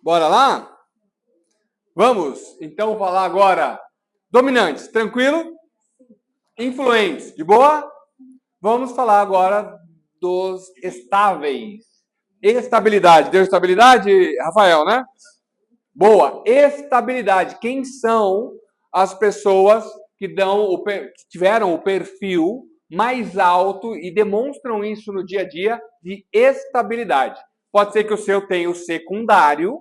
Bora lá? Vamos, então, falar agora. Dominantes, tranquilo? Influentes, de boa? Vamos falar agora dos estáveis. Estabilidade. Deu estabilidade, Rafael, né? Boa. Estabilidade. Quem são as pessoas que tiveram o perfil mais alto e demonstram isso no dia a dia de estabilidade? Pode ser que o seu tenha o secundário,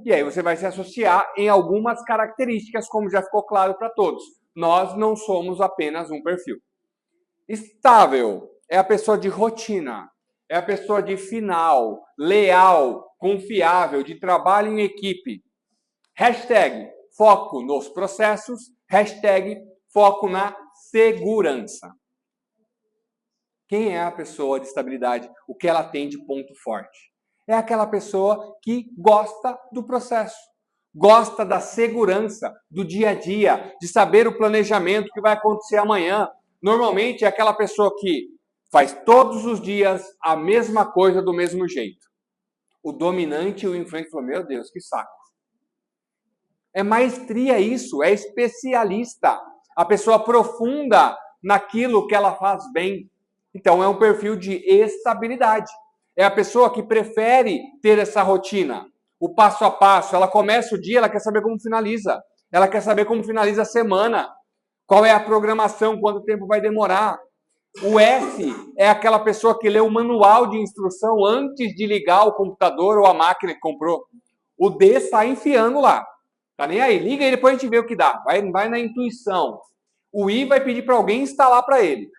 e aí você vai se associar em algumas características, como já ficou claro para todos. Nós não somos apenas um perfil. Estável é a pessoa de rotina, é a pessoa de final, leal, confiável, de trabalho em equipe. Hashtag foco nos processos, hashtag foco na segurança. Quem é a pessoa de estabilidade? O que ela tem de ponto forte? É aquela pessoa que gosta do processo, gosta da segurança, do dia a dia, de saber o planejamento que vai acontecer amanhã. Normalmente é aquela pessoa que faz todos os dias a mesma coisa do mesmo jeito. O dominante e o influente falam, meu Deus, que saco. É maestria isso, é especialista. A pessoa aprofunda naquilo que ela faz bem. Então é um perfil de estabilidade. É a pessoa que prefere ter essa rotina, o passo a passo. Ela começa o dia, ela quer saber como finaliza. Ela quer saber como finaliza a semana. Qual é a programação, quanto tempo vai demorar. O S é aquela pessoa que lê o manual de instrução antes de ligar o computador ou a máquina que comprou. O D sai enfiando lá. Tá nem aí. Liga e depois a gente vê o que dá. Vai na intuição. O I vai pedir para alguém instalar para ele.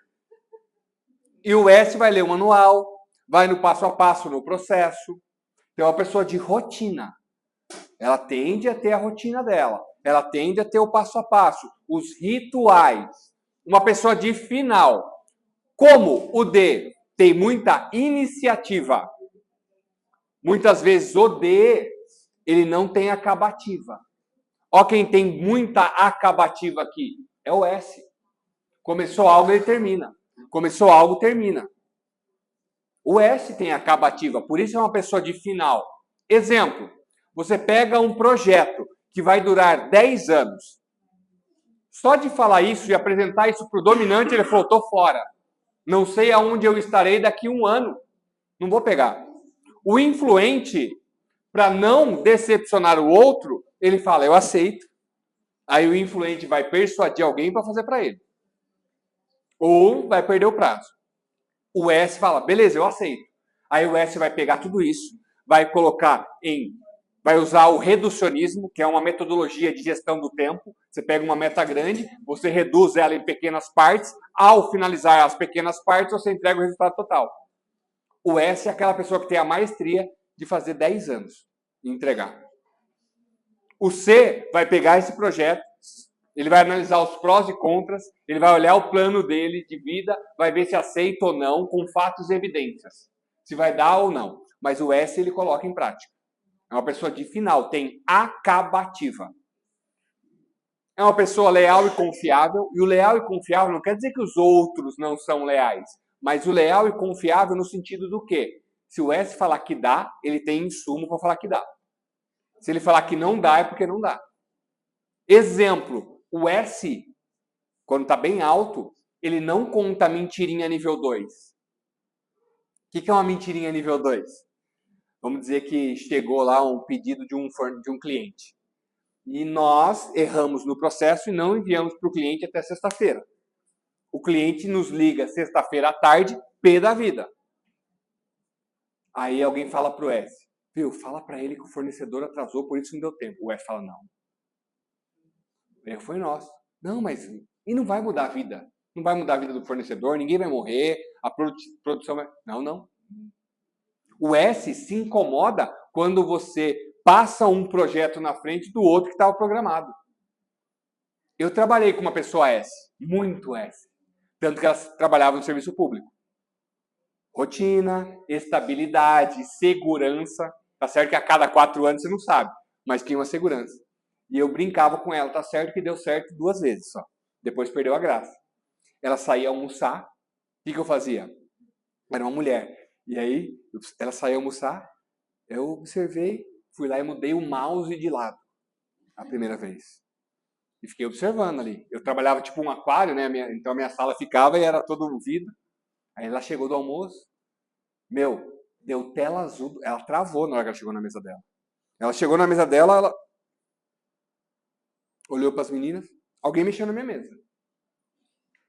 E o S vai ler o manual, vai no passo a passo no processo. Então é uma pessoa de rotina. Ela tende a ter a rotina dela. Ela tende a ter o passo a passo, os rituais. Uma pessoa de final. Como o D tem muita iniciativa, muitas vezes o D, ele não tem acabativa. Ó, quem tem muita acabativa aqui é o S. Começou algo, ele termina. Começou algo, termina. O S tem acabativa, por isso é uma pessoa de final. Exemplo, você pega um projeto que vai durar 10 anos. Só de falar isso e apresentar isso para o dominante, ele falou, tô fora. Não sei aonde eu estarei daqui a um ano. Não vou pegar. O influente, para não decepcionar o outro, ele fala, eu aceito. Aí o influente vai persuadir alguém para fazer para ele. Ou vai perder o prazo. O S fala, beleza, eu aceito. Aí o S vai pegar tudo isso, vai colocar vai usar o reducionismo, que é uma metodologia de gestão do tempo. Você pega uma meta grande, você reduz ela em pequenas partes. Ao finalizar as pequenas partes, você entrega o resultado total. O S é aquela pessoa que tem a maestria de fazer 10 anos e entregar. O C vai pegar esse projeto, ele vai analisar os prós e contras, ele vai olhar o plano dele de vida, vai ver se aceita ou não, com fatos e evidências. Se vai dar ou não. Mas o S ele coloca em prática. É uma pessoa de final, tem acabativa. É uma pessoa leal e confiável. E o leal e confiável não quer dizer que os outros não são leais. Mas o leal e confiável no sentido do quê? Se o S falar que dá, ele tem insumo para falar que dá. Se ele falar que não dá, é porque não dá. Exemplo, o S, quando está bem alto, ele não conta mentirinha nível 2. O que é uma mentirinha nível 2? Vamos dizer que chegou lá um pedido de um cliente. E nós erramos no processo e não enviamos para o cliente até sexta-feira. O cliente nos liga sexta-feira à tarde, pé da vida. Aí alguém fala para o S, viu, fala para ele que o fornecedor atrasou, por isso não deu tempo. O S fala, não. O erro foi nosso. Não, mas e não vai mudar a vida. Não vai mudar a vida do fornecedor, ninguém vai morrer, a produção vai... Não. O S se incomoda quando você passa um projeto na frente do outro que estava programado. Eu trabalhei com uma pessoa S, muito S. Tanto que ela trabalhava no serviço público. Rotina, estabilidade, segurança. Tá certo que a cada 4 anos você não sabe, mas tinha uma segurança. E eu brincava com ela, tá certo que deu certo 2 vezes só. Depois perdeu a graça. Ela saía almoçar, o que eu fazia? Era uma mulher. E aí, ela saía almoçar, eu observei, Fui lá e mudei o mouse de lado a primeira vez. E fiquei observando ali. Eu trabalhava tipo um aquário, né? Então a minha sala ficava e era todo vidro. Aí ela chegou do almoço. Meu, deu tela azul. Ela travou na hora que ela chegou na mesa dela. Ela chegou na mesa dela, ela olhou para as meninas. Alguém mexeu na minha mesa.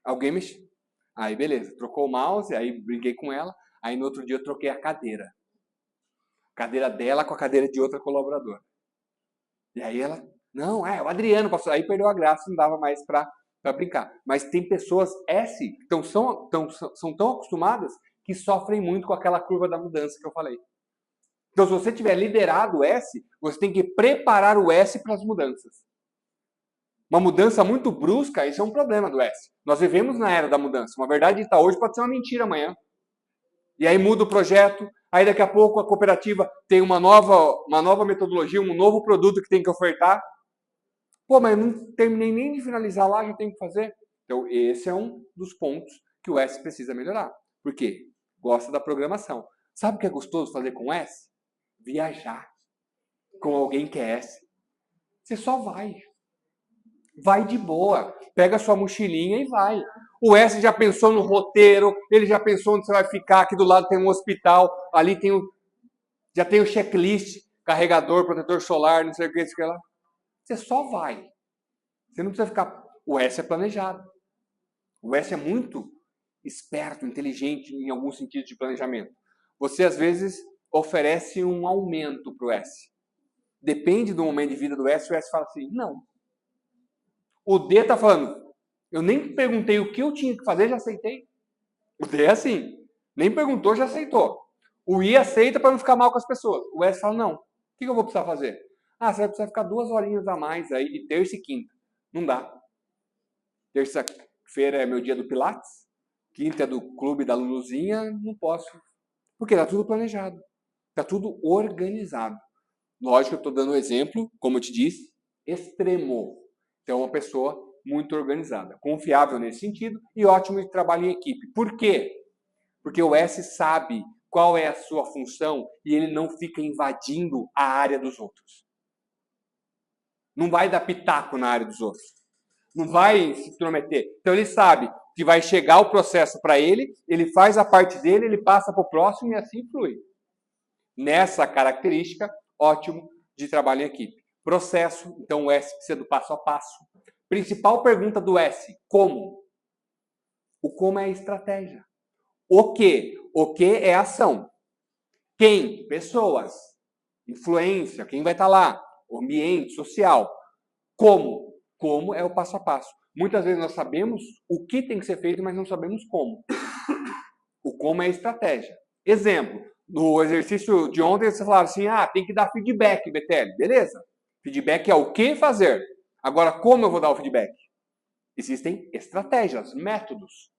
Alguém mexeu. Aí beleza, trocou o mouse, aí brinquei com ela. Aí no outro dia eu troquei a cadeira. A cadeira dela com a cadeira de outra colaboradora. E aí ela, não, o Adriano passou. Aí perdeu a graça, não dava mais para brincar. Mas tem pessoas S que são tão acostumadas que sofrem muito com aquela curva da mudança que eu falei. Então, se você tiver liderado o S, você tem que preparar o S para as mudanças. Uma mudança muito brusca, isso é um problema do S. Nós vivemos na era da mudança. Uma verdade dita hoje pode ser uma mentira amanhã. E aí muda o projeto, aí daqui a pouco a cooperativa tem uma nova metodologia, um novo produto que tem que ofertar. Pô, mas eu não terminei nem de finalizar lá, já tenho que fazer. Então, esse é um dos pontos que o S precisa melhorar. Por quê? Gosta da programação. Sabe o que é gostoso fazer com o S? Viajar com alguém que é S. Você só vai. Vai de boa. Pega a sua mochilinha e vai. O S já pensou no roteiro, ele já pensou onde você vai ficar. Aqui do lado tem um hospital, ali já tem o checklist, carregador, protetor solar, não sei o que, isso que lá. Você só vai. Você não precisa ficar... O S é planejado. O S é muito esperto, inteligente em algum sentido de planejamento. Você, às vezes, oferece um aumento para o S. Depende do momento de vida do S, o S fala assim, não. O D está falando, eu nem perguntei o que eu tinha que fazer, já aceitei. O D é assim, nem perguntou, já aceitou. O I aceita para não ficar mal com as pessoas. O S fala, não, o que eu vou precisar fazer? Você vai precisar ficar 2 horinhas a mais aí de terça e quinta. Não dá. Terça-feira é meu dia do Pilates, quinta é do clube da Luluzinha, não posso. Porque está tudo planejado. Está tudo organizado. Lógico que eu estou dando um exemplo, como eu te disse, extremo. Então, uma pessoa muito organizada, confiável nesse sentido e ótimo de trabalho em equipe. Por quê? Porque o S sabe qual é a sua função e ele não fica invadindo a área dos outros. Não vai dar pitaco na área dos outros. Não vai se intrometer. Então, ele sabe que vai chegar o processo para ele, ele faz a parte dele, ele passa para o próximo e assim flui. Nessa característica, ótimo de trabalho em equipe. Processo, então o S precisa do passo a passo. Principal pergunta do S, como? O como é a estratégia. O que? O que é ação. Quem? Pessoas. Influência, quem vai estar lá? O ambiente social. Como? Como é o passo a passo. Muitas vezes nós sabemos o que tem que ser feito, mas não sabemos como. O como é a estratégia. Exemplo, no exercício de ontem você falava assim, tem que dar feedback, Betelli. Beleza. Feedback é o que fazer. Agora, como eu vou dar o feedback? Existem estratégias, métodos.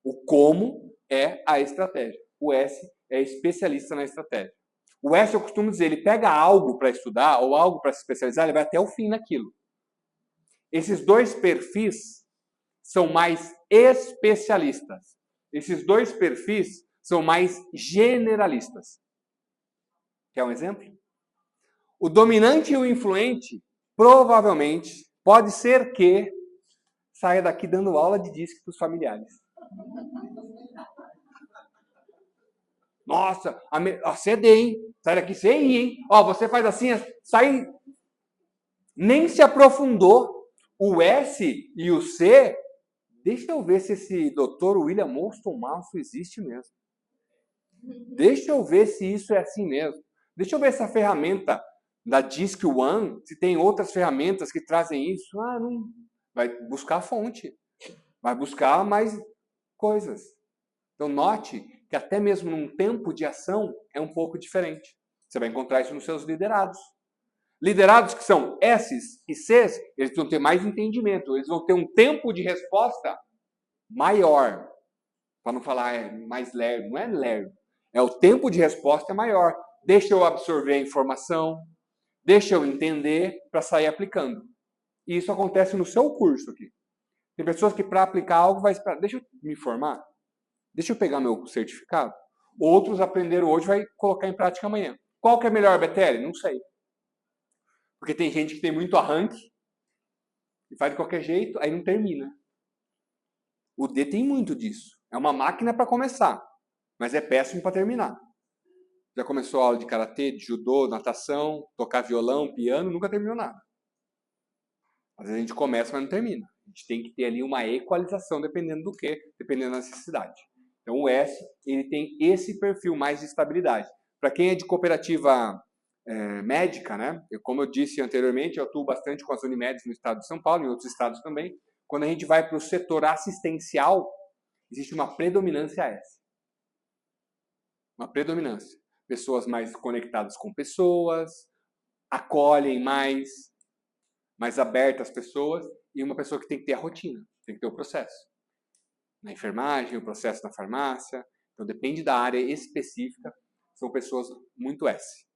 O como é a estratégia. O S é especialista na estratégia. O S, eu costumo dizer, ele pega algo para estudar ou algo para se especializar, ele vai até o fim naquilo. Esses dois perfis são mais especialistas. Esses dois perfis são mais generalistas. Quer um exemplo? O dominante e o influente, provavelmente, pode ser que saia daqui dando aula de disque para os familiares. Nossa, CD, hein? Sai daqui sem ir, hein? Você faz assim, sai... Nem se aprofundou. O S e o C, deixa eu ver se esse Dr. William Moulton Mansell existe mesmo. Deixa eu ver se isso é assim mesmo. Deixa eu ver essa ferramenta da Disc One, se tem outras ferramentas que trazem isso. Não. Vai buscar a fonte. Vai buscar mais coisas. Então, note que até mesmo num tempo de ação é um pouco diferente. Você vai encontrar isso nos seus liderados. Liderados que são S's e C's, eles vão ter mais entendimento. Eles vão ter um tempo de resposta maior. Para não falar mais lerdo. Não é lerdo. O tempo de resposta é maior. Deixa eu absorver a informação. Deixa eu entender para sair aplicando. E isso acontece no seu curso aqui. Tem pessoas que para aplicar algo vai esperar. Deixa eu me informar. Deixa eu pegar meu certificado. Outros aprenderam hoje vai colocar em prática amanhã. Qual que é melhor, BTL? Não sei. Porque tem gente que tem muito arranque e faz de qualquer jeito, aí não termina. O D tem muito disso. É uma máquina para começar, mas é péssimo para terminar. Já começou a aula de karatê, de judô, natação, tocar violão, piano, nunca terminou nada. Às vezes a gente começa, mas não termina. A gente tem que ter ali uma equalização, dependendo do que, dependendo da necessidade. Então o S, ele tem esse perfil mais de estabilidade. Para quem é de cooperativa médica, né? Como eu disse anteriormente, eu atuo bastante com as Unimedes no estado de São Paulo, em outros estados também. Quando a gente vai para o setor assistencial, existe uma predominância S. Uma predominância. Pessoas mais conectadas com pessoas, acolhem mais abertas às pessoas, e uma pessoa que tem que ter a rotina, tem que ter o processo. Na enfermagem, o processo na farmácia. Então depende da área específica, são pessoas muito S.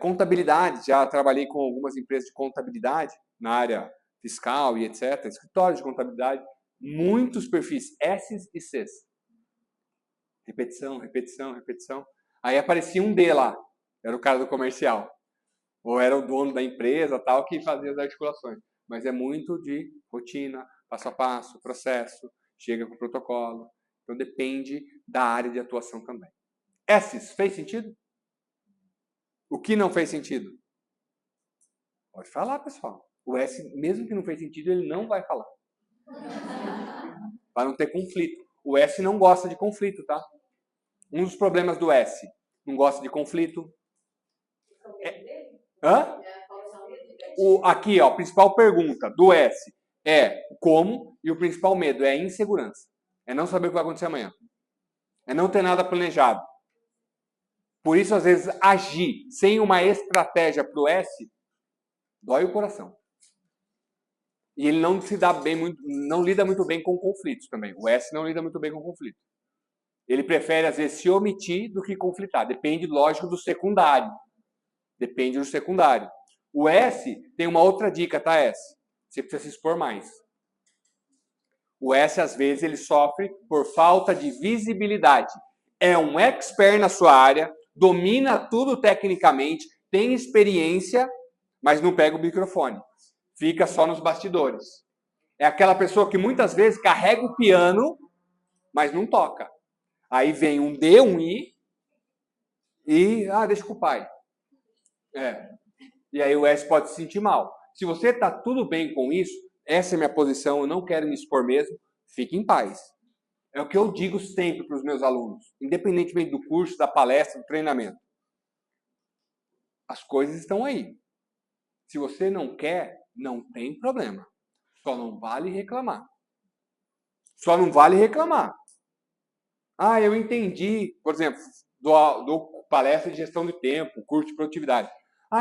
Contabilidade, já trabalhei com algumas empresas de contabilidade, na área fiscal e etc. Escritório de contabilidade, muitos perfis S e Cs. Repetição, repetição, repetição. Aí aparecia um D lá, era o cara do comercial. Ou era o dono da empresa, tal, que fazia as articulações. Mas é muito de rotina, passo a passo, processo, chega com o protocolo. Então depende da área de atuação também. S's, fez sentido? O que não fez sentido? Pode falar, pessoal. O S, mesmo que não fez sentido, ele não vai falar. Para não ter conflito. O S não gosta de conflito, tá? Um dos problemas do S, não gosta de conflito. Hã? Aqui, ó, a principal pergunta do S é como, e o principal medo é a insegurança. É não saber o que vai acontecer amanhã. É não ter nada planejado. Por isso, às vezes, agir sem uma estratégia para o S dói o coração. E ele não se dá bem muito, não lida muito bem com conflitos também. O S não lida muito bem com conflitos. Ele prefere, às vezes, se omitir do que conflitar. Depende, lógico, do secundário. Depende do secundário. O S tem uma outra dica, tá, S? Você precisa se expor mais. O S, às vezes, ele sofre por falta de visibilidade. É um expert na sua área, domina tudo tecnicamente, tem experiência, mas não pega o microfone. Fica só nos bastidores. É aquela pessoa que muitas vezes carrega o piano, mas não toca. Aí vem um D, um I, e deixa com o pai. E aí o S pode se sentir mal. Se você está tudo bem com isso, essa é a minha posição, eu não quero me expor mesmo, fique em paz. É o que eu digo sempre para os meus alunos, independentemente do curso, da palestra, do treinamento. As coisas estão aí. Se você não quer, não tem problema. Só não vale reclamar. Só não vale reclamar. Eu entendi, por exemplo, do palestra de gestão de tempo, curso de produtividade.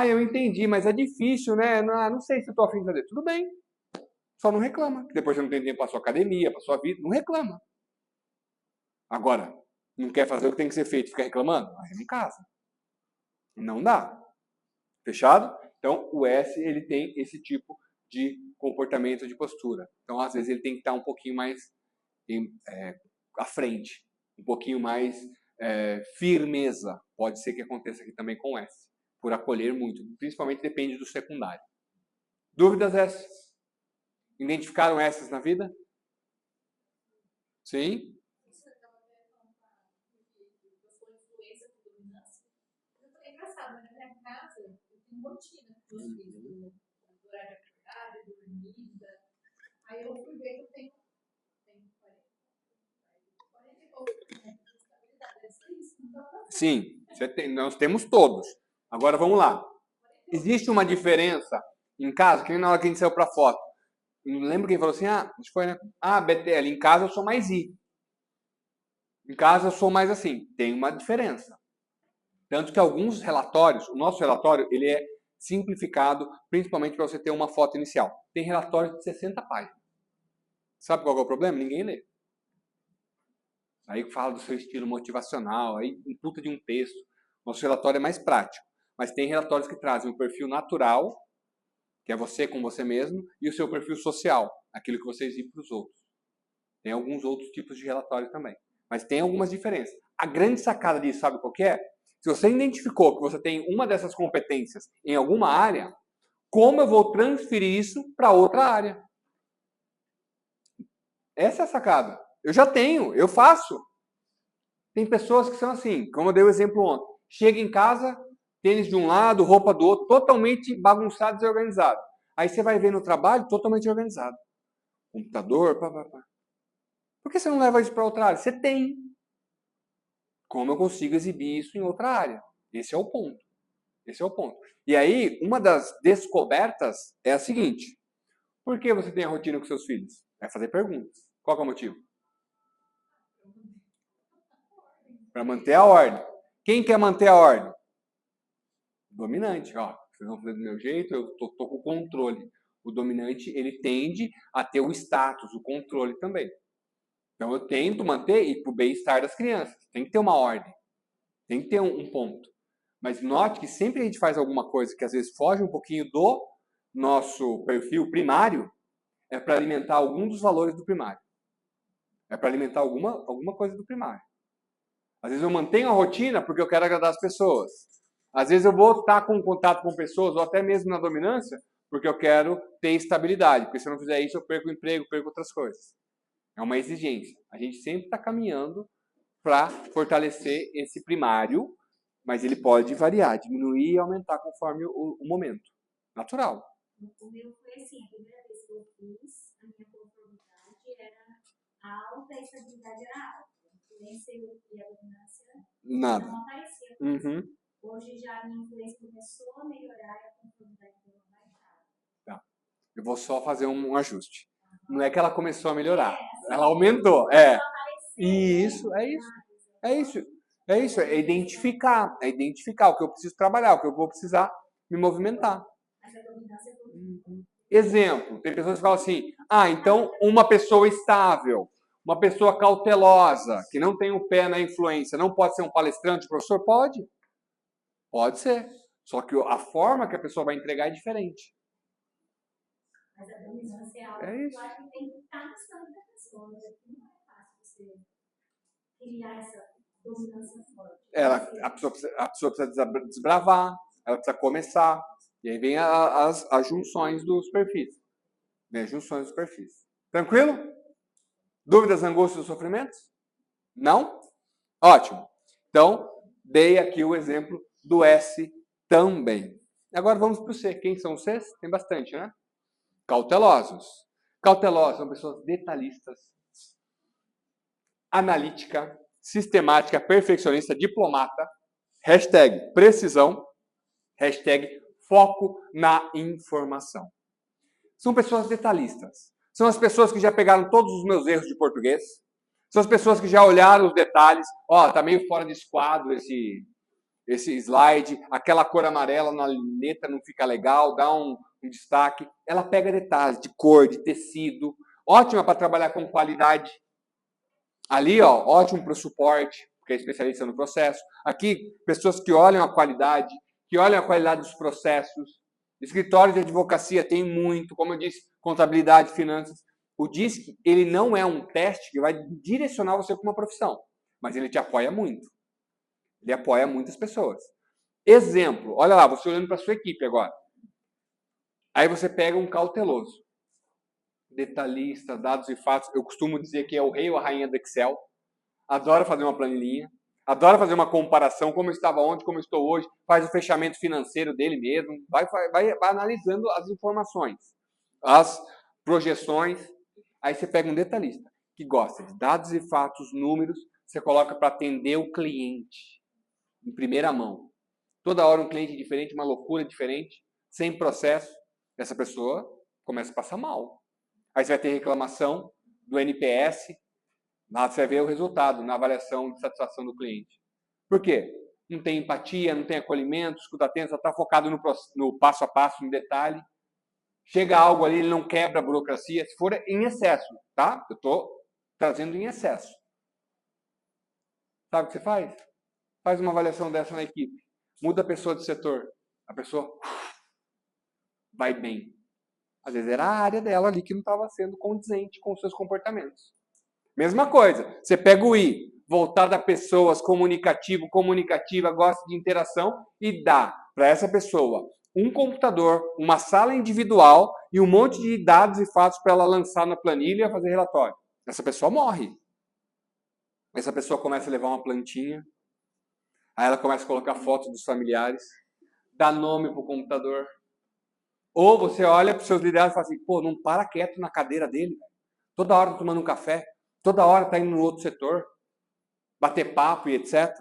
Eu entendi, mas é difícil, né? Não sei se eu estou afim de fazer. Tudo bem. Só não reclama. Depois você não tem tempo para sua academia, para sua vida. Não reclama. Agora, não quer fazer o que tem que ser feito e fica reclamando? Aí em casa. Não dá. Fechado? Então, o S, ele tem esse tipo de comportamento, de postura. Então, às vezes, ele tem que estar um pouquinho mais à frente. Um pouquinho mais firmeza. Pode ser que aconteça aqui também com o S. Por acolher muito. Principalmente depende do secundário. Dúvidas, S? Identificaram essas na vida? Sim? É engraçado, mas na minha casa eu tenho rotina com os filhos, horário de acordada, dormida. Aí eu fui ver que eu tenho 40 e pouco de estabilidade. Sim, nós temos todos. Agora vamos lá. Existe uma diferença em casa, que nem na hora que a gente saiu para foto. Lembra quem falou assim? Isso foi, né? BTL, em casa eu sou mais I. Em casa eu sou mais assim. Tem uma diferença. Tanto que alguns relatórios, o nosso relatório, ele é simplificado, principalmente para você ter uma foto inicial. Tem relatório de 60 páginas. Sabe qual é o problema? Ninguém lê. Aí fala do seu estilo motivacional, aí um puta de um texto. Nosso relatório é mais prático. Mas tem relatórios que trazem um perfil natural, que é você com você mesmo, e o seu perfil social, aquilo que você exibe para os outros. Tem alguns outros tipos de relatório também. Mas tem algumas diferenças. A grande sacada disso, sabe qual que é? Se você identificou que você tem uma dessas competências em alguma área, como eu vou transferir isso para outra área? Essa é a sacada. Eu já tenho, eu faço. Tem pessoas que são assim, como eu dei o exemplo ontem. Chega em casa, tênis de um lado, roupa do outro, totalmente bagunçado, desorganizado. Aí você vai ver no trabalho, totalmente organizado. Computador, pá, pá, pá. Por que você não leva isso para outra área? Você tem. Como eu consigo exibir isso em outra área? Esse é o ponto. Esse é o ponto. E aí, uma das descobertas é a seguinte. Por que você tem a rotina com seus filhos? É fazer perguntas. Qual que é o motivo? Para manter a ordem. Quem quer manter a ordem? Dominante. Ó, vocês vão fazer do meu jeito, eu tô com o controle. O dominante, ele tende a ter o status, o controle também. Então, eu tento manter e para o bem-estar das crianças. Tem que ter uma ordem. Tem que ter um ponto. Mas note que sempre a gente faz alguma coisa que às vezes foge um pouquinho do nosso perfil primário, é para alimentar algum dos valores do primário. É para alimentar alguma coisa do primário. Às vezes eu mantenho a rotina porque eu quero agradar as pessoas. Às vezes eu vou estar com contato com pessoas, ou até mesmo na dominância, porque eu quero ter estabilidade. Porque se eu não fizer isso, eu perco o emprego, perco outras coisas. É uma exigência. A gente sempre está caminhando para fortalecer esse primário, mas ele pode variar, diminuir e aumentar conforme o momento. Natural. O meu foi assim, a primeira vez que eu fiz, a minha conformidade era alta e a estabilidade era alta. A influência e a dominância Nada. não aparecia. Uhum. Hoje já a minha influência começou a melhorar e a conformidade deu uma baixada. Tá. Eu vou só fazer um ajuste. Não é que ela começou a melhorar. Ela aumentou. É. Isso, é isso. É isso. É isso. É identificar. É identificar o que eu preciso trabalhar, o que eu vou precisar me movimentar. Mas a dominância foi Exemplo, tem pessoas que falam assim, então uma pessoa estável, uma pessoa cautelosa, que não tem o pé na influência, não pode ser um palestrante, professor? Pode. Pode ser. Só que a forma que a pessoa vai entregar é diferente. Mas a dominância é algo É isso. que eu acho que tem que estar na história da pessoa. Não é fácil você criar essa dominância forte. A pessoa precisa desbravar, ela precisa começar. E aí vem as junções dos perfis. Vem as junções dos perfis. Tranquilo? Dúvidas, angústias ou sofrimentos? Não? Ótimo. Então, dei aqui o exemplo do S também. Agora vamos para o C. Quem são os Cs? Tem bastante, né? Cautelosos. Cautelosos são pessoas detalhistas, analítica, sistemática, perfeccionista, diplomata, hashtag precisão, hashtag foco na informação. São pessoas detalhistas. São as pessoas que já pegaram todos os meus erros de português. São as pessoas que já olharam os detalhes. Tá meio fora de esquadro esse slide. Aquela cor amarela na letra não fica legal, dá um destaque. Ela pega detalhes de cor, de tecido. Ótima para trabalhar com qualidade. Ali, ótimo para o suporte, porque é especialista no processo. Aqui, pessoas que olham a qualidade, dos processos. Escritório de advocacia tem muito, como eu disse, contabilidade, finanças. O DISC, ele não é um teste que vai direcionar você para uma profissão, mas ele te apoia muito. Ele apoia muitas pessoas. Exemplo, olha lá, você olhando para a sua equipe agora. Aí você pega um cauteloso. Detalhista, dados e fatos. Eu costumo dizer que é o rei ou a rainha do Excel. Adora fazer uma planilhinha. Adora fazer uma comparação, como eu estava ontem, como eu estou hoje. Faz o fechamento financeiro dele mesmo. Vai analisando as informações, as projeções. Aí você pega um detalhista que gosta de dados e fatos, números. Você coloca para atender o cliente em primeira mão. Toda hora um cliente diferente, uma loucura diferente, sem processo. Essa pessoa começa a passar mal. Aí você vai ter reclamação do NPS, lá você vai ver o resultado na avaliação de satisfação do cliente. Por quê? Não tem empatia, não tem acolhimento, escuta atento, só está focado no passo a passo, no detalhe. Chega algo ali, ele não quebra a burocracia, se for em excesso, tá? Eu estou trazendo em excesso. Sabe o que você faz? Faz uma avaliação dessa na equipe. Muda a pessoa de setor. A pessoa vai bem. Às vezes era a área dela ali que não estava sendo condizente com os seus comportamentos. Mesma coisa. Você pega o I. voltado a pessoas, comunicativo, comunicativa, gosta de interação e dá para essa pessoa um computador, uma sala individual e um monte de dados e fatos para ela lançar na planilha e fazer relatório. Essa pessoa morre. Essa pessoa começa a levar uma plantinha, aí ela começa a colocar fotos dos familiares, dá nome para o computador. Ou você olha para os seus liderados e fala assim, pô, não para quieto na cadeira dele. Toda hora tá tomando um café, toda hora está indo no outro setor, bater papo e etc.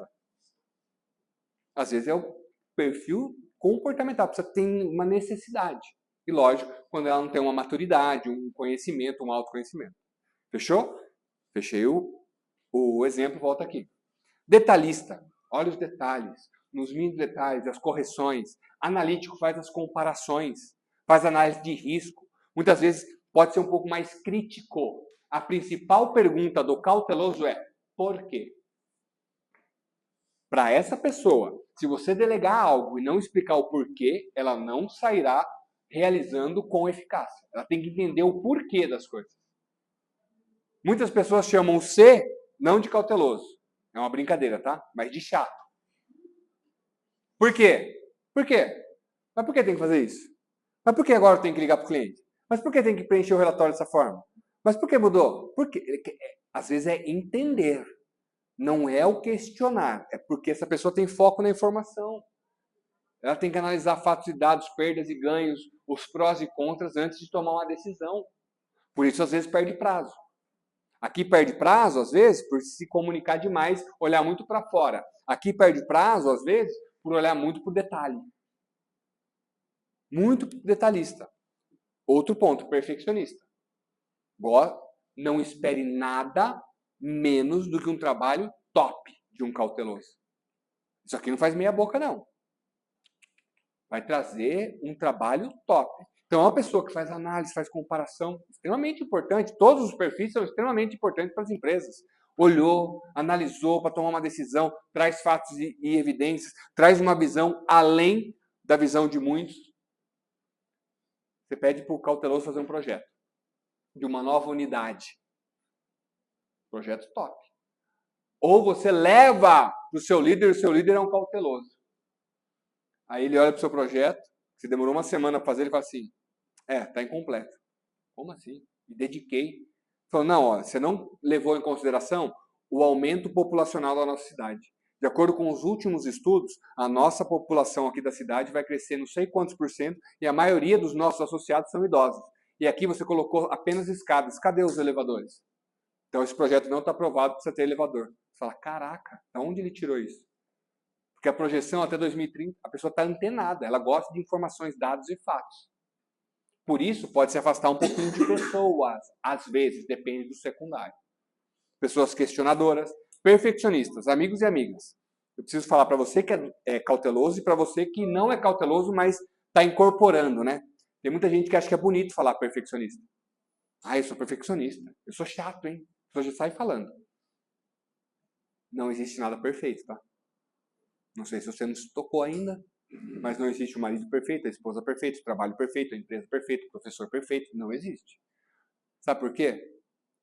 Às vezes é o perfil comportamental, a pessoa tem uma necessidade. E lógico, quando ela não tem uma maturidade, um conhecimento, um autoconhecimento. Fechou? Fechei o exemplo, volta aqui. Detalhista, olha os detalhes, nos mínimos detalhes, as correções. Analítico faz as comparações, faz análise de risco. Muitas vezes pode ser um pouco mais crítico. A principal pergunta do cauteloso é, por quê? Para essa pessoa, se você delegar algo e não explicar o porquê, ela não sairá realizando com eficácia. Ela tem que entender o porquê das coisas. Muitas pessoas chamam o C não de cauteloso. É uma brincadeira, tá? Mas de chato. Por quê? Por quê? Mas por que tem que fazer isso? Mas por que agora eu tenho que ligar para o cliente? Mas por que tem que preencher o relatório dessa forma? Mas por que mudou? Porque às vezes é entender. Não é o questionar. É porque essa pessoa tem foco na informação. Ela tem que analisar fatos e dados, perdas e ganhos, os prós e contras antes de tomar uma decisão. Por isso, às vezes, perde prazo. Aqui perde prazo, às vezes, por se comunicar demais, olhar muito para fora. Aqui perde prazo, às vezes, por olhar muito para o detalhe. Muito detalhista. Outro ponto, perfeccionista. Não espere nada menos do que um trabalho top de um cauteloso. Isso aqui não faz meia boca, não. Vai trazer um trabalho top. Então, é uma pessoa que faz análise, faz comparação, extremamente importante. Todos os perfis são extremamente importantes para as empresas. Olhou, analisou para tomar uma decisão, traz fatos e evidências, traz uma visão além da visão de muitos. Você pede para o cauteloso fazer um projeto de uma nova unidade. Projeto top. Ou você leva para o seu líder, e o seu líder é um cauteloso. Aí ele olha para o seu projeto, se demorou uma semana para fazer, ele fala assim, está incompleto. Como assim? Me dediquei. Falou, não, ó, você não levou em consideração o aumento populacional da nossa cidade. De acordo com os últimos estudos, a nossa população aqui da cidade vai crescer não sei quantos % e a maioria dos nossos associados são idosos. E aqui você colocou apenas escadas. Cadê os elevadores? Então esse projeto não está aprovado, precisa ter elevador. Você fala, caraca, de onde ele tirou isso? Porque a projeção até 2030, a pessoa está antenada, ela gosta de informações, dados e fatos. Por isso, pode se afastar um pouquinho de pessoas, às vezes, depende do secundário. Pessoas questionadoras, perfeccionistas, amigos e amigas. Eu preciso falar para você que é cauteloso e para você que não é cauteloso, mas está incorporando, né? Tem muita gente que acha que é bonito falar perfeccionista. Ah, eu sou perfeccionista. Eu sou chato, hein? A pessoa já sai falando. Não existe nada perfeito, tá? Não sei se você não se tocou ainda, mas não existe o marido perfeito, a esposa perfeita, o trabalho perfeito, a empresa perfeita, o professor perfeito. Não existe. Sabe por quê?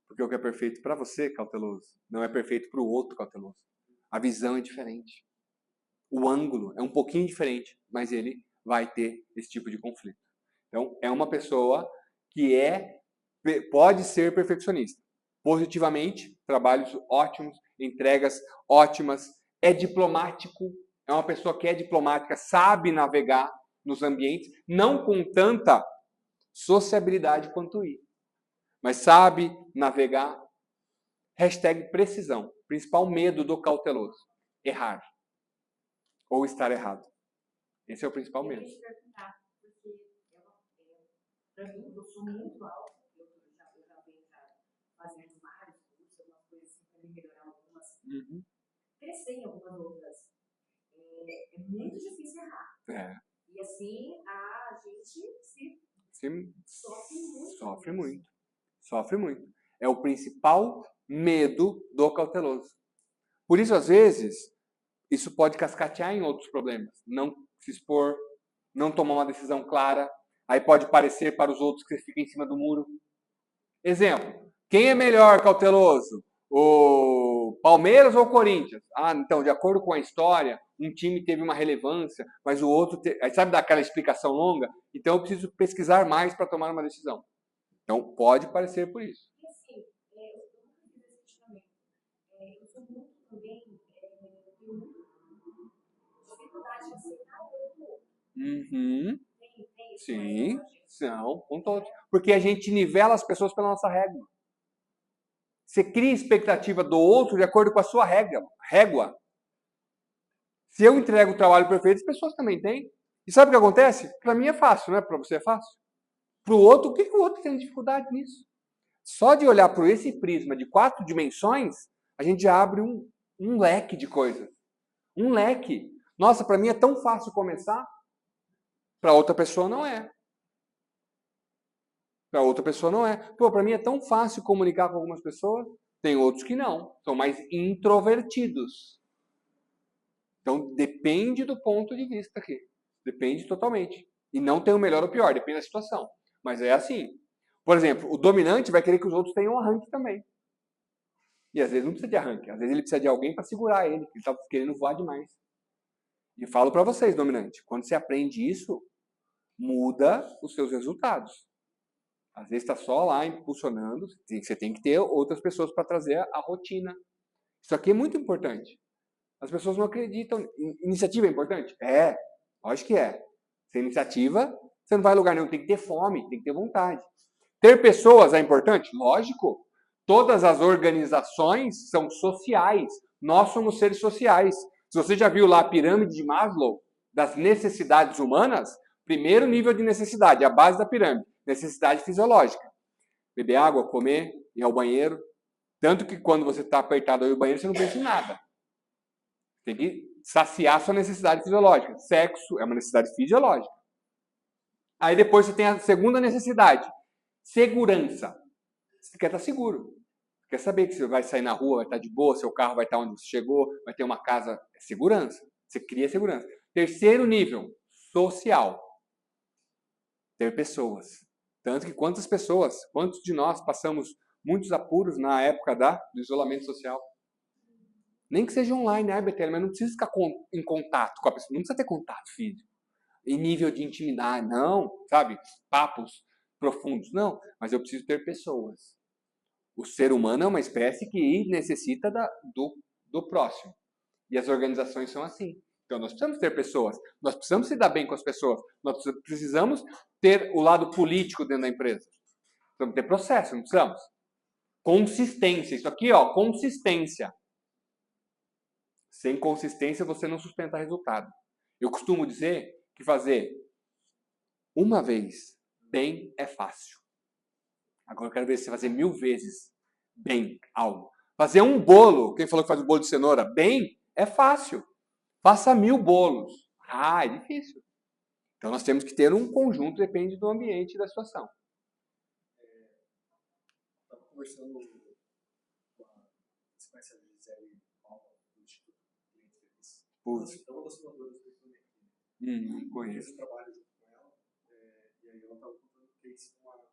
Porque o que é perfeito para você, cauteloso, não é perfeito para o outro cauteloso. A visão é diferente. O ângulo é um pouquinho diferente, mas ele vai ter esse tipo de conflito. Então, é uma pessoa que pode ser perfeccionista. Positivamente, trabalhos ótimos, entregas ótimas, é diplomático, é uma pessoa que é diplomática, sabe navegar nos ambientes, não com tanta sociabilidade quanto ir, mas sabe navegar. Hashtag precisão. Principal medo do cauteloso. Errar. Ou estar errado. Esse é o principal medo. Para mim, eu sou muito alta, eu já venho fazendo vários cursos, algumas coisas assim, para melhorar algumas, crescer em algumas outras. É muito difícil errar. E assim, a gente sofre muito. Sofre muito. É o principal medo do cauteloso. Por isso, às vezes, isso pode cascatear em outros problemas. Não se expor, não tomar uma decisão clara. Aí pode parecer para os outros que você fica em cima do muro. Exemplo. Quem é melhor cauteloso? O Palmeiras ou o Corinthians? Ah, então, de acordo com a história, um time teve uma relevância, mas o outro... Aí sabe daquela explicação longa? Então, eu preciso pesquisar mais para tomar uma decisão. Então, pode parecer por isso. E assim, eu nunca fiz esse questionamento. Eu sou muito também, tenho muita dificuldade de aceitar o erro do outro. Uhum. Tem esse Sim, mais são, com todos. Porque a gente nivela as pessoas pela nossa régua. Você cria expectativa do outro de acordo com a sua régua. Se eu entrego o trabalho perfeito, as pessoas também têm. E sabe o que acontece? Para mim é fácil, não é? Para você é fácil. Para o outro, o que o outro tem dificuldade nisso? Só de olhar por esse prisma de 4 dimensões, a gente já abre um leque de coisas. Um leque. Nossa, para mim é tão fácil começar, para outra pessoa não é. Para outra pessoa não é. Pô, para mim é tão fácil comunicar com algumas pessoas, tem outros que não. São mais introvertidos. Então depende do ponto de vista aqui. Depende totalmente. E não tem o melhor ou o pior, depende da situação. Mas é assim. Por exemplo, o dominante vai querer que os outros tenham arranque também. E às vezes não precisa de arranque. Às vezes ele precisa de alguém para segurar ele, que ele está querendo voar demais. E falo para vocês, dominante, quando você aprende isso, muda os seus resultados. Às vezes está só lá impulsionando, você tem que ter outras pessoas para trazer a rotina. Isso aqui é muito importante. As pessoas não acreditam. Iniciativa é importante? É, lógico que é. Sem iniciativa, você não vai a lugar nenhum. Tem que ter fome, tem que ter vontade. Ter pessoas é importante? Lógico. Todas as organizações são sociais. Nós somos seres sociais. Se você já viu lá a pirâmide de Maslow, das necessidades humanas, primeiro nível de necessidade, a base da pirâmide, necessidade fisiológica. Beber água, comer, ir ao banheiro. Tanto que quando você está apertado aí no banheiro, você não pensa em nada. Tem que saciar sua necessidade fisiológica. Sexo é uma necessidade fisiológica. Aí depois você tem a segunda necessidade, segurança. Você quer estar seguro. Quer saber que você vai sair na rua, vai estar de boa, seu carro vai estar onde você chegou, vai ter uma casa. É segurança. Você cria segurança. Terceiro nível, social. Ter pessoas. Tanto que quantos de nós passamos muitos apuros na época do isolamento social? Nem que seja online, né, Betel? Mas não precisa ficar em contato com a pessoa. Não precisa ter contato físico. Em nível de intimidade, não. Sabe? Papos profundos, não. Mas eu preciso ter pessoas. O ser humano é uma espécie que necessita do próximo. E as organizações são assim. Então, nós precisamos ter pessoas. Nós precisamos se dar bem com as pessoas. Nós precisamos ter o lado político dentro da empresa. Precisamos ter processo, não precisamos? Consistência. Isso aqui, ó, consistência. Sem consistência, você não sustenta resultado. Eu costumo dizer que fazer uma vez bem é fácil. Agora eu quero ver se você fazer 1000 vezes bem algo. Fazer um bolo, quem falou que faz o bolo de cenoura bem, é fácil. Faça 1000 bolos. Ah, é difícil. Então nós temos que ter um conjunto, depende do ambiente e da situação. Estava conversando com a sequência de Gisele Palma do Instituto Cliente Feliz. É uma das fundadoras do Cliente. Conheço. Eu trabalho junto com ela, e aí ela estava contando um case de uma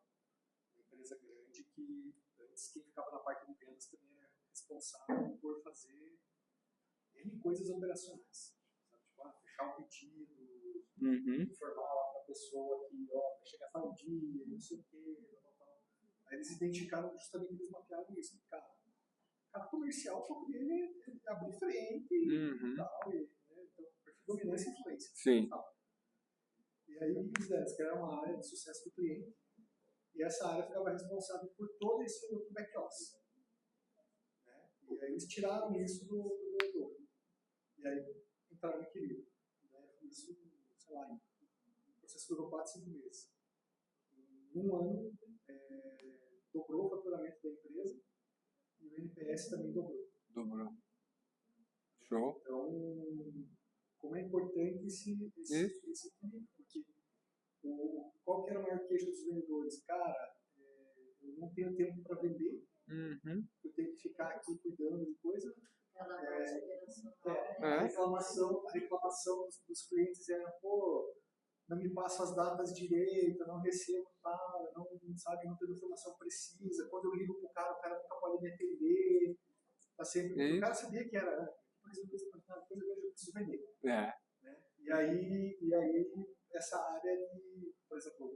empresa grande que antes quem ficava na parte de vendas também era responsável por fazer N coisas operacionais. Sabe? Tipo, fechar o pedido, informar lá para a pessoa que vai chegar tal dia, não sei o quê, tal. Aí eles identificaram justamente, eles mapearam isso. Cara, o cara comercial, o foco dele é abrir frente e tal, né? Então, dominância e influência. Sim. Tal. E aí o que fizeram? Eles criaram uma área de sucesso do cliente. E essa área ficava responsável por todo esse outro back-office. Né? E aí eles tiraram isso do vendedor. E aí entraram no equilíbrio. Né? Isso, sei lá, o processo durou 4, 5 meses. Em um ano, dobrou o faturamento da empresa e o NPS também dobrou. Show. Então, como é importante esse equilíbrio, porque qual que era a maior queixa dos vendedores? Cara, eu não tenho tempo para vender, eu tenho que ficar aqui cuidando de coisa. A reclamação dos clientes era, pô, não me passa as datas direito, eu não recebo tal, eu não, sabe, não tenho informação precisa. Quando eu ligo pro cara, o cara nunca pode me atender. Tá sempre, o cara sabia que era, mas eu preciso vender. É. Né? E aí essa área de, por exemplo,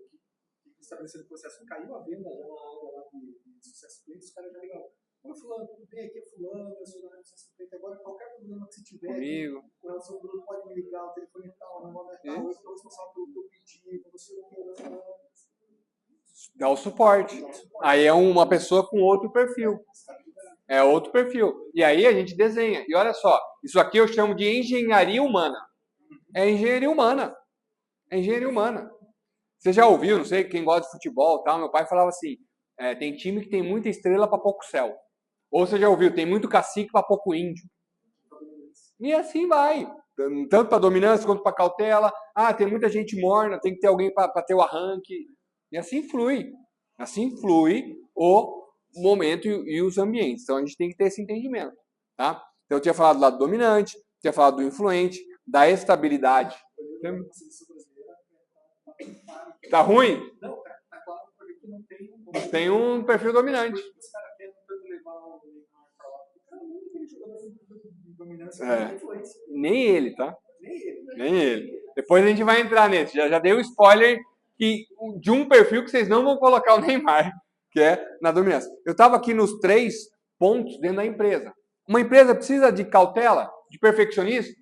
que estabelecendo o processo, caiu a venda já na área lá de sucesso cliente, os caras já ligam, oi fulano, tudo bem, aqui é fulano, eu sou da área de sucesso cliente, agora qualquer problema que você tiver, Comigo. com relação ao Bruno, pode me ligar, o telefone é tal, o nome é tal, eu estou responsável pelo teu pedido, você o que, Dá o suporte. Aí é uma pessoa com outro perfil. É outro perfil. E aí a gente desenha. E olha só, isso aqui eu chamo de engenharia humana. É engenharia humana. É engenharia humana. Você já ouviu, não sei, quem gosta de futebol, tal, meu pai falava assim, tem time que tem muita estrela para pouco céu. Ou você já ouviu, tem muito cacique para pouco índio. E assim vai. Tanto para dominância quanto para cautela. Ah, tem muita gente morna, tem que ter alguém para ter o arranque. E assim flui. Assim flui o momento e os ambientes. Então a gente tem que ter esse entendimento. Tá? Então eu tinha falado do lado dominante, tinha falado do influente, da estabilidade. Tá ruim? Não, tá claro, porque não Tem um perfil dominante. Os caras querem tanto levar o Neymar pra lá. O cara não tem jogador de dominância, Nem ele, tá? Nem ele. Nem ele. Depois a gente vai entrar nesse. Já dei um spoiler de um perfil que vocês não vão colocar o Neymar, que é na dominância. Eu estava aqui nos 3 pontos dentro da empresa. Uma empresa precisa de cautela, de perfeccionismo,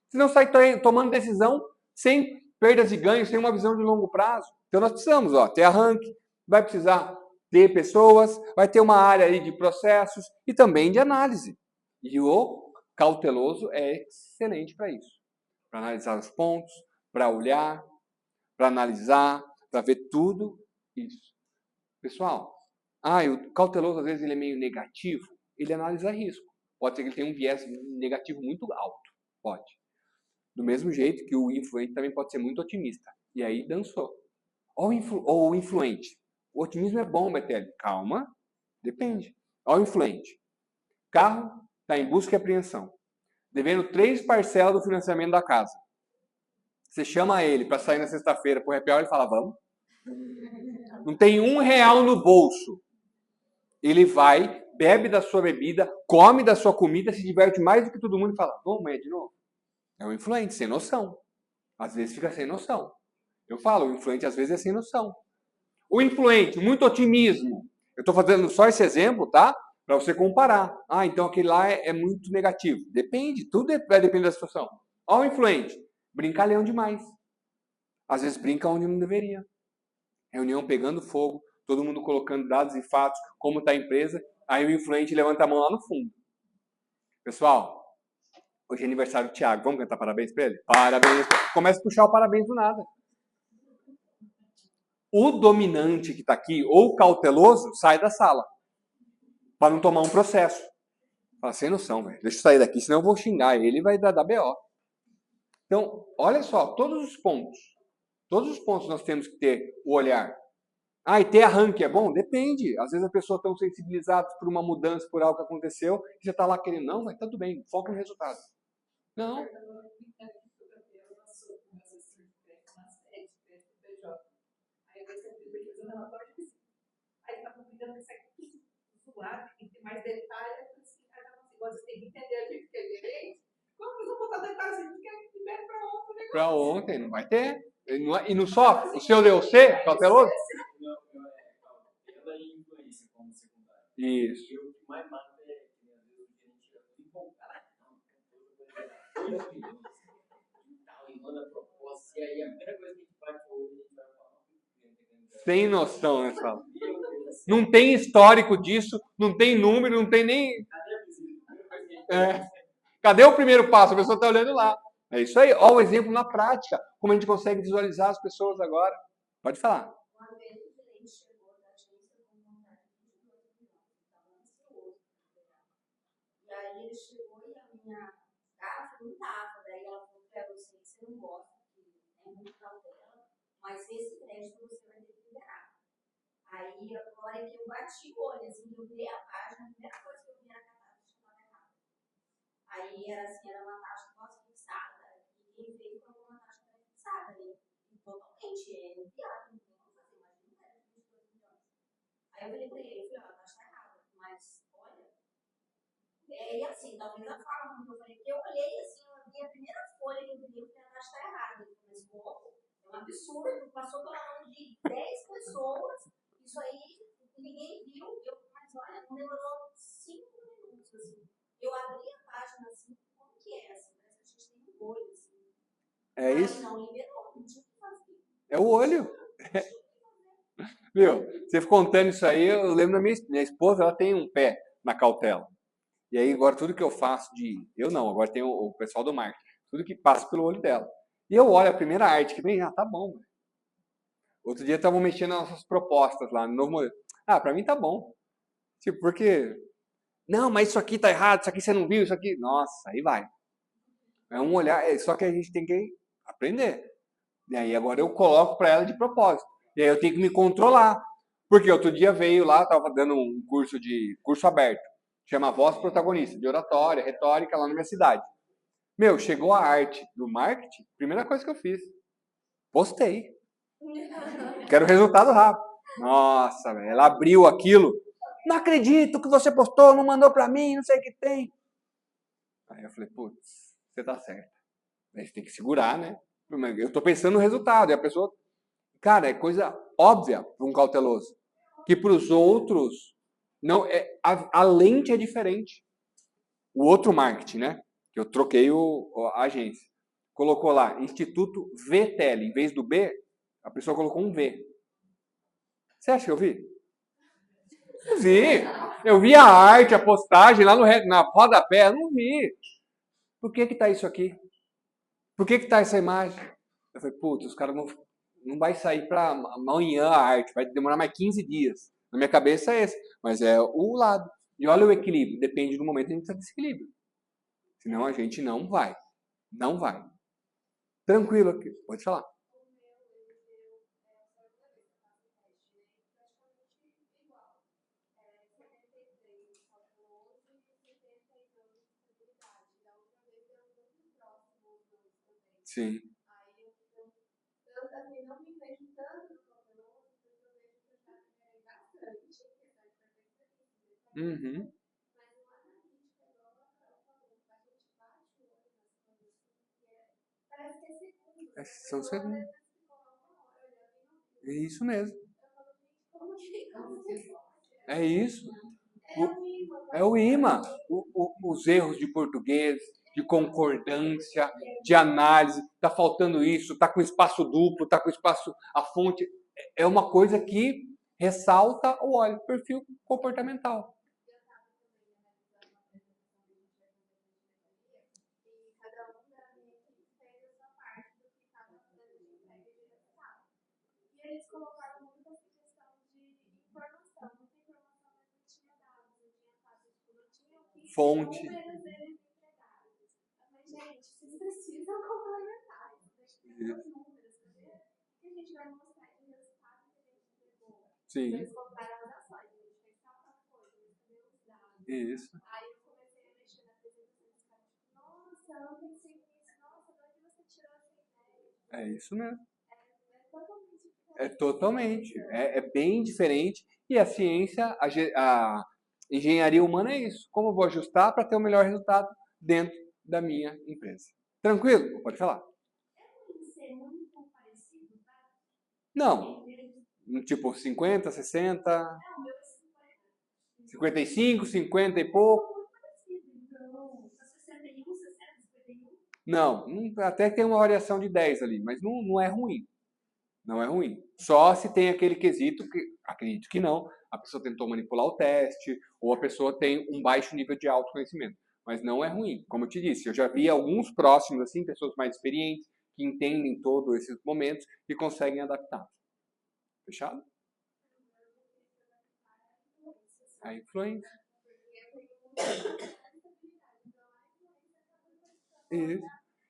senão sai tomando decisão sem perdas e ganhos, sem uma visão de longo prazo. Então nós precisamos ter arranque, vai precisar ter pessoas, vai ter uma área aí de processos e também de análise. E o cauteloso é excelente para isso. Para analisar os pontos, para olhar, para analisar, para ver tudo isso. Pessoal, o cauteloso às vezes ele é meio negativo, ele analisa risco. Pode ser que ele tenha um viés negativo muito alto, pode. Do mesmo jeito que o influente também pode ser muito otimista. E aí dançou. Ou o influente. O otimismo é bom, Betelli. Calma, depende. Olha o influente. Carro está em busca e apreensão. Devendo 3 parcelas do financiamento da casa. Você chama ele para sair na sexta-feira para o happy hour, ele fala, vamos. Não tem R$1 no bolso. Ele vai, bebe da sua bebida, come da sua comida, se diverte mais do que todo mundo e fala, vamos amanhã de novo. É um influente, sem noção. Às vezes fica sem noção. Eu falo, o influente às vezes é sem noção. O influente, muito otimismo. Eu estou fazendo só esse exemplo, tá? Para você comparar. Então aquele lá é muito negativo. Depende, tudo vai depender da situação. Olha o influente, brincalhão demais. Às vezes brinca onde não deveria. Reunião pegando fogo, todo mundo colocando dados e fatos, como está a empresa. Aí o influente levanta a mão lá no fundo. Pessoal, hoje é aniversário do Thiago. Vamos cantar parabéns para ele? Parabéns. Começa a puxar o parabéns do nada. O dominante que está aqui, ou cauteloso, sai da sala. Para não tomar um processo. Fala, sem noção, velho. Deixa eu sair daqui, senão eu vou xingar ele e vai dar BO. Então, olha só, todos os pontos nós temos que ter o olhar. E ter arranque é bom? Depende. Às vezes a pessoa está sensibilizada por uma mudança, por algo que aconteceu, e você está lá querendo, não, mas tá tudo bem, foca no resultado. Não. Aí tá complicando isso aqui, zoado, tem que ter mais detalhes, você tem que entender a gente que é diferente. Como que eu vou botar detalhes se a gente quer que tiver para ontem? Para ontem, não vai ter. E não sofre. O seu deu C, cauteloso? Ela é influência como secundária. Isso. E o que mais mata é que às vezes a gente fica muito empolgado. Não, 2 milhões e tal, e manda proposta. E aí a primeira coisa que a gente faz hoje, a gente vai falar. Sem noção, né, Sala? Não tem histórico disso, não tem número, não tem nem. Cadê o primeiro passo? A pessoa está olhando lá. É isso aí. Olha o exemplo na prática. Como a gente consegue visualizar as pessoas agora. Pode falar. Uma vez o gerente chegou da agência com vontade de 22 milhões, estava ansioso para pegar. E aí ele chegou e a minha gata não estava. Daí ela falou para você que você não gosta, que é muito cautela, mas esse crédito você vai ter que liberar. Aí agora que eu bati o olho, assim, eu vi a página, a primeira coisa que eu vi era que a taxa chamada errada. Aí era assim, era uma taxa pós-fixada, e quem fez foi uma taxa pré-fixada, e totalmente Aí eu falei pra ele, ó, a taxa tá errada, mas olha. E assim, talvez a forma que eu falei, porque eu olhei assim, eu vi a primeira folha que eu vi, que a taxa tá errada. Eu falei, mas como? É um absurdo, passou pela mão de 10 pessoas, isso aí ninguém viu, mas olha, não demorou 5 minutos, assim. Eu abri a página assim, como que é essa? Parece que a gente tem um olho, assim. É Aí isso? não liberou, não tinha o que fazer. É o olho. Viu? Você contando isso aí, eu lembro da minha esposa, ela tem um pé na cautela. E aí agora tudo que eu faço eu não, agora tem o pessoal do marketing, tudo que passa pelo olho dela. E eu olho a primeira arte que vem, tá bom. Véio. Outro dia estavam mexendo nas nossas propostas lá, no novo modelo. Pra mim tá bom. Tipo, porque não, mas isso aqui tá errado, isso aqui você não viu, isso aqui, nossa, aí vai. É um olhar, só que a gente tem que aprender. E aí agora eu coloco para ela de propósito. E aí eu tenho que me controlar. Porque outro dia veio lá, estava dando um curso aberto, chama Voz Protagonista, de oratória, retórica, lá na minha cidade. Meu, chegou a arte do marketing, primeira coisa que eu fiz, postei. Quero resultado rápido. Nossa, velho, ela abriu aquilo. Não acredito que você postou, não mandou para mim, não sei o que tem. Aí eu falei, putz, você tá certo. Aí você tem que segurar, né? Eu tô pensando no resultado. E a pessoa, cara, é coisa óbvia para um cauteloso. Que para os outros, não a lente é diferente. O outro marketing, né? Que eu troquei a agência. Colocou lá, Instituto VTL. Em vez do B, a pessoa colocou um V. Você acha que eu vi? Eu vi. Eu vi a arte, a postagem lá na rodapé. Eu não vi. Por que tá isso aqui? Por que tá essa imagem? Eu falei, putz, os caras não vai sair para amanhã a arte, vai demorar mais 15 dias. Na minha cabeça é esse, mas é o lado. E olha o equilíbrio, depende do momento a gente precisa desse equilíbrio. Senão a gente não vai. Não vai. Tranquilo aqui, pode falar. Sim. Uhum. São segundos. É isso mesmo. É isso. É o imã. Os erros de português, de concordância, de análise. Está faltando isso, está com espaço duplo, está com espaço. A fonte. É uma coisa que ressalta o olho, perfil comportamental. Eles colocaram muito essa questão de informação. Muita informação, mas não tinha dados, não tinha fatos, não tinha o que Fonte. números eles entregaram. Mas, gente, vocês precisam complementar. Deixa eu ver os números, cadê? E a gente vai mostrar que o resultado que a gente entregou. Sim. Eles colocaram as ações, a gente fez tal coisa, eles cadê os dados? Isso. Aí eu comecei a mexer na apresentação dos caras, nossa, eu não pensei nisso, nossa, de onde você tirou essa ideia? É isso mesmo. É totalmente diferente. É totalmente. É bem diferente. E a ciência, a engenharia humana é isso. Como eu vou ajustar para ter o melhor resultado dentro da minha empresa. Tranquilo? Pode falar. Ser muito parecido, tá? Não. Tipo 50, 60, Não, meu 55, 50 e pouco. muito parecido. Então, 61, 60, 51. Não, até tem uma variação de 10 ali, mas não é ruim. Não é ruim. Só se tem aquele quesito que, acredito que não, a pessoa tentou manipular o teste, ou a pessoa tem um baixo nível de autoconhecimento. Mas não é ruim. Como eu te disse, eu já vi alguns próximos, assim, pessoas mais experientes, que entendem todos esses momentos e conseguem adaptar. Fechado? A influência. Isso.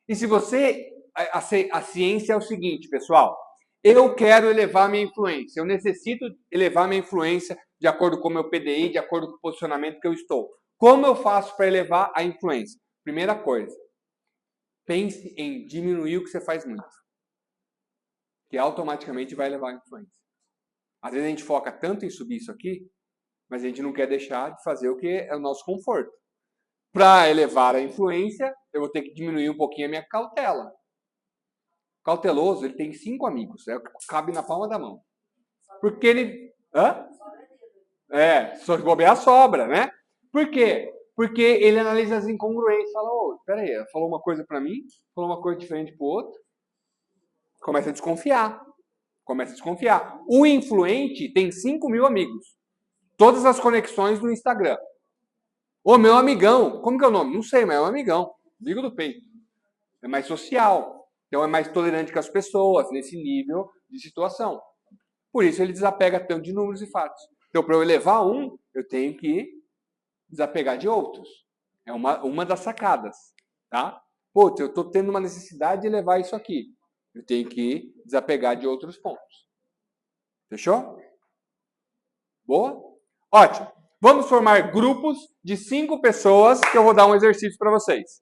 E se você. A ciência é o seguinte, pessoal. Eu quero elevar minha influência. Eu necessito elevar minha influência de acordo com o meu PDI, de acordo com o posicionamento que eu estou. Como eu faço para elevar a influência? Primeira coisa, pense em diminuir o que você faz muito, que automaticamente vai elevar a influência. Às vezes a gente foca tanto em subir isso aqui, mas a gente não quer deixar de fazer o que é o nosso conforto. Para elevar a influência, eu vou ter que diminuir um pouquinho a minha cautela. Cauteloso, ele tem 5 amigos, cabe na palma da mão. Porque ele... Hã? Se bobear, sobra, né? Por quê? Porque ele analisa as incongruências. Fala, peraí, ela falou uma coisa para mim, falou uma coisa diferente para o outro. Começa a desconfiar. O influente tem 5.000 amigos. Todas as conexões no Instagram. Ô, meu amigão. Como que é o nome? Não sei, mas é um amigão. Amigo do peito. É mais social. Então é mais tolerante com as pessoas, nesse nível de situação. Por isso ele desapega tanto de números e fatos. Então, para eu elevar um, eu tenho que desapegar de outros. É uma das sacadas. Tá? Putz, eu estou tendo uma necessidade de elevar isso aqui. Eu tenho que desapegar de outros pontos. Fechou? Boa? Ótimo. Vamos formar grupos de 5 pessoas que eu vou dar um exercício para vocês.